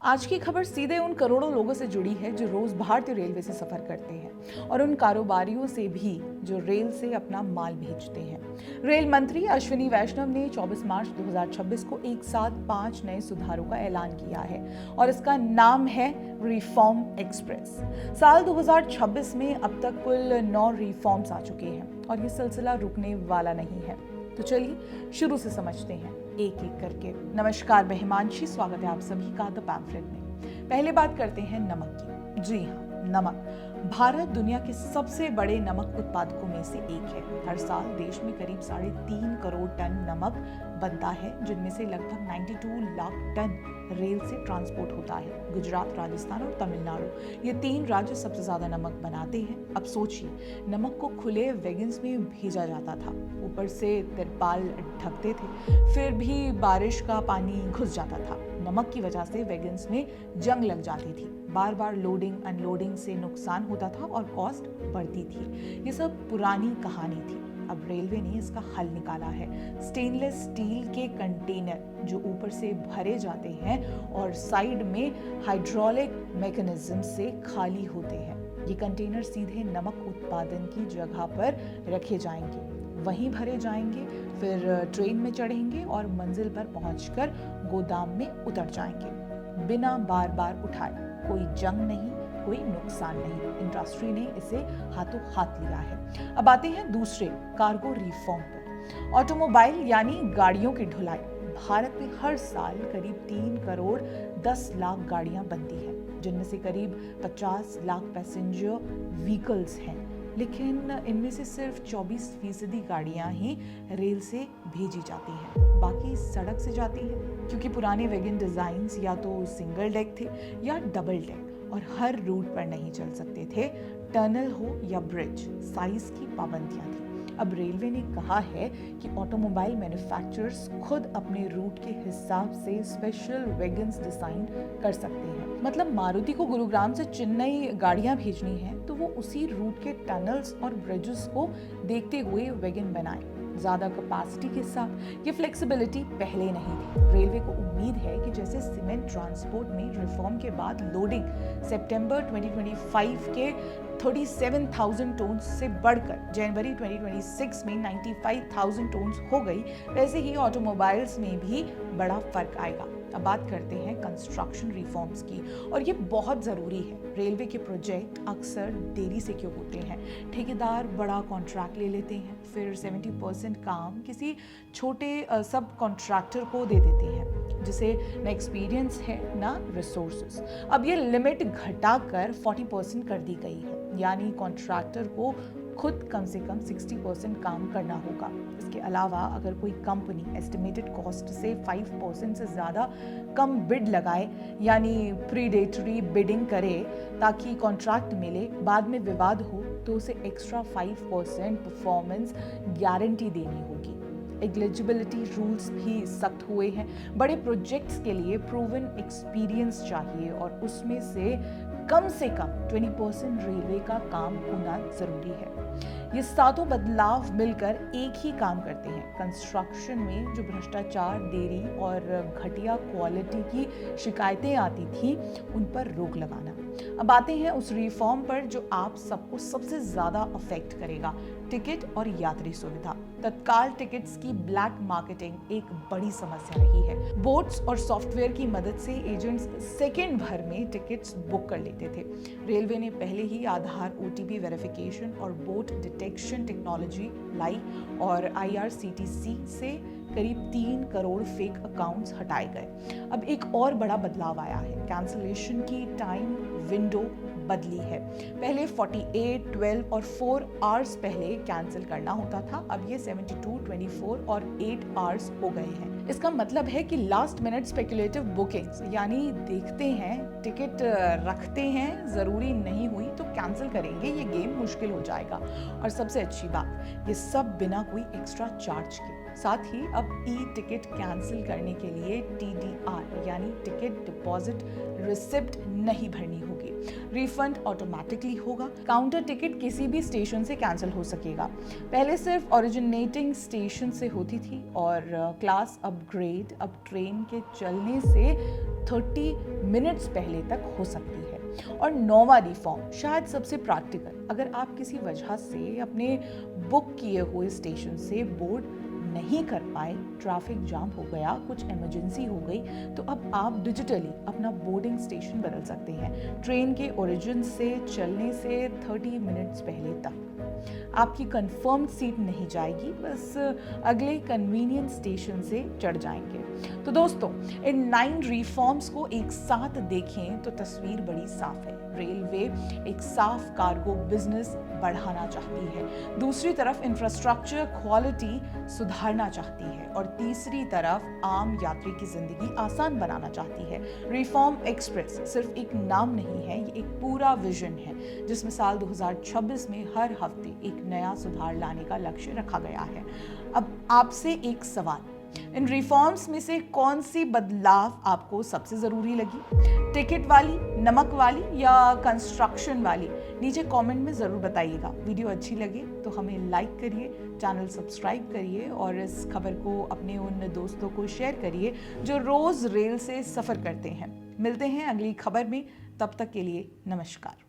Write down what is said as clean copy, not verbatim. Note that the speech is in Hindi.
आज की खबर सीधे उन करोड़ों लोगों से जुड़ी है जो रोज भारतीय रेलवे से सफर करते हैं और उन कारोबारियों से भी जो रेल से अपना माल भेजते हैं। रेल मंत्री अश्विनी वैष्णव ने 24 मार्च 2026 को एक साथ 5 नए सुधारों का ऐलान किया है और इसका नाम है रिफॉर्म एक्सप्रेस। साल 2026 में अब तक कुल 9 रिफॉर्म्स आ चुके हैं और ये सिलसिला रुकने वाला नहीं है। तो चलिए शुरू से समझते हैं एक एक करके। नमस्कार, मैं हिमांशी, स्वागत है आप सभी का द पैम्फलेट में। पहले बात करते हैं नमक की। जी हाँ, नमक। भारत दुनिया के सबसे बड़े नमक उत्पादकों में से एक है। हर साल देश में करीब 3.5 करोड़ टन नमक बनता है, जिनमें से लगभग 92 लाख टन रेल से ट्रांसपोर्ट होता है। गुजरात, राजस्थान और तमिलनाडु, ये 3 राज्य सबसे ज्यादा नमक बनाते हैं। अब सोचिए, नमक को खुले वैगन्स में भेजा जाता था, ऊपर से तिरपाल ढकते थे, फिर भी बारिश का पानी घुस जाता था। नमक की वजह से वैगन्स में जंग लग जाती थी, बार बार लोडिंग अनलोडिंग से नुकसान होता था और कॉस्ट बढ़ती थी। ये सब पुरानी कहानी थी। अब रेलवे ने इसका हल निकाला है। स्टेनलेस स्टील के कंटेनर जो ऊपर से भरे जाते हैं और साइड में हाइड्रोलिक मैकेनिज्म से खाली होते हैं। ये कंटेनर सीधे नमक उत्पादन की जगह पर रखे जाएंगे, वहीं भरे जाएंगे, फिर ट्रेन में चढ़ेंगे और मंजिल पर पहुंचकर गोदाम में उतर जाएंगे, बिना बार बार उठाए। कोई जंग नहीं, कोई नुकसान नहीं। इंडस्ट्री ने इसे हाथों हाथ लिया है। अब आते हैं दूसरे कार्गो रिफॉर्म पर। ऑटोमोबाइल यानी गाड़ियों की ढुलाई। भारत में हर साल करीब 3 करोड़ 10 लाख गाड़ियां बनती हैं, जिनमें से करीब 50 लाख पैसेंजर व्हीकल्स हैं, लेकिन इनमें से सिर्फ 24% गाड़ियां ही रेल से भेजी जाती हैं, बाकी सड़क से जाती हैं। क्योंकि पुराने वैगन डिजाइन्स या तो सिंगल डेक थे या डबल डेक और हर रूट पर नहीं चल सकते थे। टनल हो या ब्रिज, साइज की पाबंदियां थी। अब रेलवे ने कहा है कि ऑटोमोबाइल मैन्युफैक्चरर्स खुद अपने रूट के हिसाब से स्पेशल वैगन्स डिजाइन कर सकते हैं। मतलब मारुति को गुरुग्राम से चेन्नई गाड़ियां भेजनी है तो वो उसी रूट के टनल्स और ब्रिजेस को देखते हुए वैगन बनाए, ज्यादा कैपेसिटी के साथ। ये फ्लेक्सिबिलिटी पहले नहीं थी। रेलवे को उम्मीद है कि जैसे सीमेंट ट्रांसपोर्ट में रिफॉर्म के बाद लोडिंग सितंबर 2025 के 37,000 टन से बढ़कर जनवरी 2026 में 95,000 टन हो गई, वैसे ही ऑटोमोबाइल्स में भी बड़ा फर्क आएगा। अब बात करते हैं कंस्ट्रक्शन रिफॉर्म्स की, और ये बहुत ज़रूरी है। रेलवे के प्रोजेक्ट अक्सर देरी से क्यों होते हैं? ठेकेदार बड़ा कॉन्ट्रैक्ट ले लेते हैं, फिर 70% काम किसी छोटे सब कॉन्ट्रैक्टर को दे देते हैं, जिसे ना एक्सपीरियंस है ना रिसोर्सेज। अब ये लिमिट घटाकर 40% कर दी गई है, यानी कॉन्ट्रैक्टर को खुद कम से कम 60% काम करना होगा। इसके अलावा अगर कोई कंपनी एस्टिमेटेड कॉस्ट से 5% से ज़्यादा कम बिड लगाए, यानी प्रीडेटरी बिडिंग करे ताकि कॉन्ट्रैक्ट मिले, बाद में विवाद हो तो उसे एक्स्ट्रा 5% परफॉर्मेंस गारंटी देनी होगी। एलिजिबिलिटी रूल्स भी सख्त हुए हैं। बड़े प्रोजेक्ट्स के लिए प्रूवन एक्सपीरियंस चाहिए और उसमें से कम 20% रेलवे का काम होना जरूरी है। ये सातों बदलाव मिलकर एक ही काम करते हैं। कंस्ट्रक्शन में जो भ्रष्टाचार, देरी और घटिया क्वालिटी की शिकायतें आती थी, उन पर रोक लगाना। अब आते हैं उस रिफॉर्म पर जो आप सबको सबसे ज्यादा अफेक्ट करेगा, टिकट और यात्री सुविधा। तत्काल टिकट्स की ब्लैक मार्केटिंग एक बड़ी समस्या रही है। बोट्स और सॉफ्टवेयर की मदद से एजेंट्स सेकेंड भर में टिकट्स बुक कर लेते थे। रेलवे ने पहले ही आधार, OTP वेरिफिकेशन और बोट डिटेक्शन टेक्नोलॉजी लाई और IRCTC से करीब 3 करोड़ फेक अकाउंट्स हटाए गए। अब एक और बड़ा बदलाव आया है, कैंसलेशन की टाइम विंडो बदली है। पहले 48, 12 और 4 आवर्स पहले कैंसिल करना होता था, अब ये 72, 24 और 8 आवर्स हो गए हैं। इसका मतलब है कि लास्ट मिनट स्पेकुलेटिव बुकिंग्स, यानी देखते हैं, टिकट रखते हैं, ज़रूरी नहीं हुई तो कैंसिल करेंगे, ये गेम मुश्किल हो जाएगा। और सबसे अच्छी बात, ये सब बिना कोई एक्स्ट्रा चार्ज के। साथ ही अब टिकट कैंसिल करने के लिए TDR यानी टिकट डिपॉजिट रिसिप्ट नहीं भरनी होगी। रिफंड ऑटोमेटिकली होगा। काउंटर टिकट किसी भी स्टेशन से कैंसिल हो सकेगा। पहले सिर्फ ओरिजिनेटिंग स्टेशन से होती थी और क्लास अपग्रेड अब ट्रेन के चलने से 30 मिनट्स पहले तक हो सकती है। और 9वां रिफॉर्म शायद सबसे प्रैक्टिकल, अगर आप किसी वजह से अपने बुक किए हुए स्टेशन से बोर्ड नहीं कर पाए, ट्रैफिक जाम हो गया, कुछ इमरजेंसी हो गई, तो अब आप डिजिटली अपना बोर्डिंग स्टेशन बदल सकते हैं। ट्रेन के ओरिजिन से चलने से 30 मिनट्स पहले तक आपकी कंफर्म्ड सीट नहीं जाएगी, बस अगले कन्वीनियंट स्टेशन से चढ़ जाएंगे। तो दोस्तों, इन 9 रिफॉर्म्स को एक साथ देखें तो तस्वीर बड़ी साफ है। रेलवे एक साफ कार्गो बिजनेस बढ़ाना चाहती है, दूसरी तरफ इंफ्रास्ट्रक्चर क्वालिटी सुधारना चाहती है, और तीसरी तरफ आम यात्री की जिंदगी आसान बनाना चाहती है। रिफॉर्म एक्सप्रेस सिर्फ एक नाम नहीं है, ये एक पूरा विजन है जिसमें साल 2026 में हर हफ्ते एक नया सुधार लाने का लक्ष्य रखा गया है। अब आपसे एक सवाल, इन रिफॉर्म्स में से कौन सी बदलाव आपको सबसे जरूरी लगी? टिकट वाली, नमक वाली या कंस्ट्रक्शन वाली? नीचे कमेंट में जरूर बताइएगा। वीडियो अच्छी लगे तो हमें लाइक करिए, चैनल सब्सक्राइब करिए और इस खबर को अपने उन दोस्तों को शेयर करिए जो रोज रेल से सफर करते हैं। मिलते हैं अगली खबर में, तब तक के लिए नमस्कार।